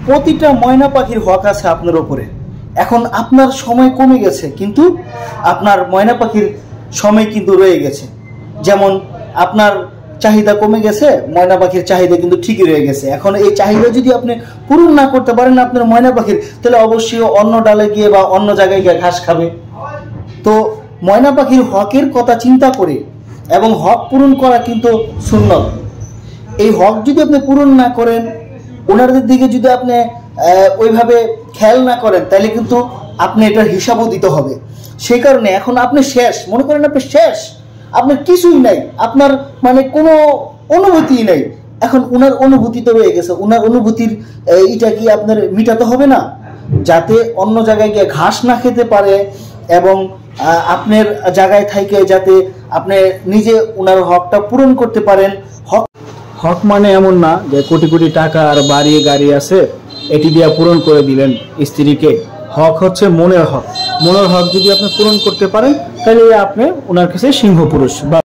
প্রতিটা ময়না পাখির হক আছে আপনার উপরে। এখন আপনার সময় কমে গেছে, কিন্তু আপনার ময়না পাখির সময় কিন্তু রয়ে গেছে। যেমন আপনার চাহিদা কমে গেছে, ময়না পাখির চাহিদা কিন্তু ঠিকই রয়ে গেছে। এখন এই চাহিদা যদি আপনি পূরণ না করতে পারেন আপনার ময়না পাখির, তাহলে অবশ্যই অন্য ডালে গিয়ে বা অন্য জায়গায় গিয়ে ঘাস খাবে। তো ময়না পাখির হকের কথা চিন্তা করে এবং হক পূরণ করা কিন্তু সুন্নত। এই হক যদি আপনি পূরণ না করেন, ওনাদের দিকে যদি আপনি ওইভাবে খেয়াল না করেন, তাহলে কিন্তু আপনি এটার হিসাবও দিতে হবে। সেই কারণে এখন আপনি শেষ, মনে করেন আপনি শেষ, আপনার কিছুই নাই, আপনার মানে কোনো অনুভূতি নাই। এখন ওনার অনুভূতি তো রয়ে গেছে, ওনার অনুভূতির এটা কি আপনার মিটাতে হবে না? যাতে অন্য জায়গায় গিয়ে ঘাস না খেতে পারে এবং আপনার জায়গায় থেকে যাতে আপনি নিজে ওনার হকটা পূরণ করতে পারেন। হক মানে এমন না যে কোটি কোটি টাকা আর বাড়ি গাড়ি আছে এটি দিয়ে পূরণ করে দিলেন স্ত্রীকে। হক হচ্ছে মনের হক। মনের হক যদি আপনি পূরণ করতে পারেন, তাহলে আপনি ওনার কাছে সিংহ পুরুষ।